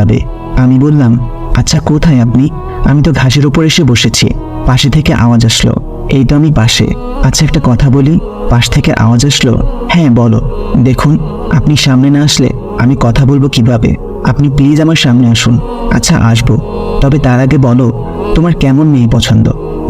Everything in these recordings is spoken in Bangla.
যাবে। আমি বললাম, আচ্ছা কোথায় আপনি? আমি তো ঘাসের উপর এসে বসেছি। পাশে থেকে আওয়াজ আসলো, এই তো আমি পাশে। আচ্ছা একটা কথা বলি। পাশ থেকে আওয়াজ আসলো, হ্যাঁ বলো। দেখুন, আপনি সামনে না আসলে আমি কথা বলবো কিভাবে? আপনি প্লিজ আমার সামনে আসুন। আচ্ছা আসবো, তবে তার আগে বলো তোমার কেমন মেয়ে পছন্দ,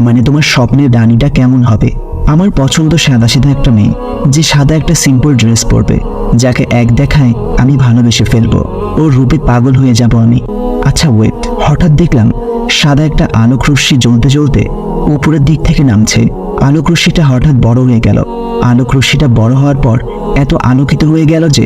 মানে তোমার স্বপ্নের রানীটা কেমন হবে? আমার পছন্দ সাদাসিধা একটা মেয়ে, যে সাদা একটা সিম্পল ড্রেস পরবে, যাকে এক দেখায় আমি ভালোবেসে ফেলবো, ওর রূপে পাগল হয়ে যাব আমি। আচ্ছা ওয়েট, হঠাৎ দেখলাম সাদা একটা আলোক রশ্মি জ্বলতে জ্বলতে উপরের দিক থেকে নামছে। আলোক রশ্মিটা হঠাৎ বড় হয়ে গেল। আলোক রশ্মিটা বড় হওয়ার পর এত আলোকিত হয়ে গেল যে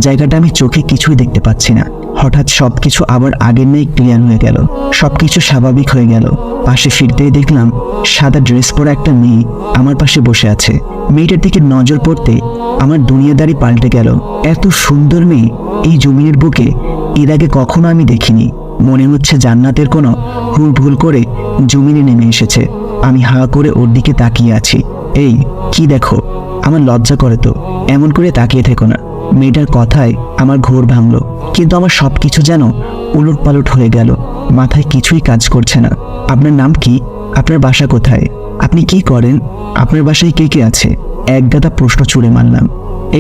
জায়গাটা আমি চোখে কিছুই দেখতে পাচ্ছি না। হঠাৎ সবকিছু আবার আগের ন্যায় ক্লিয়ার হয়ে গেল, সবকিছু স্বাভাবিক হয়ে গেল। পাশে ফিরতেই দেখলাম সাদা ড্রেস পরা একটা মেয়ে আমার পাশে বসে আছে। মেয়েটার দিকে নজর পড়তে আমার দুনিয়াদারি পাল্টে গেল। এত সুন্দর মেয়ে এই জমিনের বুকে এর আগে কখনো আমি দেখিনি। মনে হচ্ছে জান্নাতের কোনো হুল ভুল করে জমিনে নেমে এসেছে। আমি হা করে ওর দিকে তাকিয়ে আছি। এই কি দেখো? আমার লজ্জা করে তো, এমন করে তাকিয়ে থেকো না। মেয়েটার কথায় আমার ঘোর ভাঙলো, কিন্তু আমার সবকিছু যেন উলট পালট হয়ে গেল। মাথায় কিছুই কাজ করছে না। আপনার নাম কি? আপনার বাসা কোথায়? আপনি কি করেন? আপনার বাসায় কে কে আছে? এক গাদা প্রশ্ন ছুড়ে মারলাম।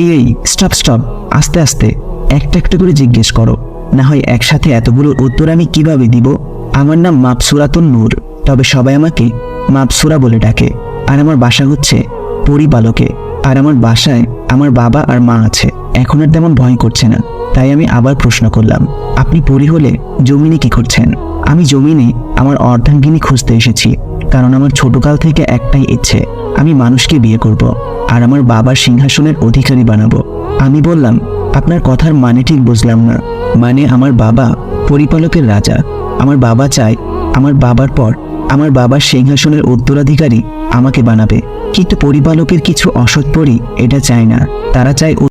এই স্টপ স্টপ, আস্তে আস্তে, একটা একটা করে জিজ্ঞেস করো, না হয় একসাথে এতগুলোর উত্তর আমি কিভাবে দিব? আমার নাম মাবসুরাতুন নূর, তবে সবাই আমাকে মাবসুরা বলে ডাকে। আর আমার বাসা হচ্ছে পরিপালকে। আর আমার বাসায় আমার বাবা আর মা আছে। এখন আর তেমন ভয় করছে না। তাই আমি আবার প্রশ্ন করলাম, আপনি পরি হলে জমিনে কি করছেন? আমি জমিনে আমার অর্ধাঙ্গিনী খুঁজতে এসেছি, কারণ আমার ছোটকাল থেকে একটাই ইচ্ছে, আমি মানুষকে বিয়ে করব আর আমার বাবার সিংহাসনের অধিকারী বানাবো। আমি বললাম, আপনার কথার মানে ঠিক বুঝলাম না। মানে আমার বাবা পরিপালকের রাজা। আমার বাবা চায় আমার বাবার পর আমার বাবার সিংহাসনের উত্তরাধিকারী আমাকে বানাবে, কিন্তু পরিপালকের কিছু অসৎ পরি এটা চায় না। তারা চায়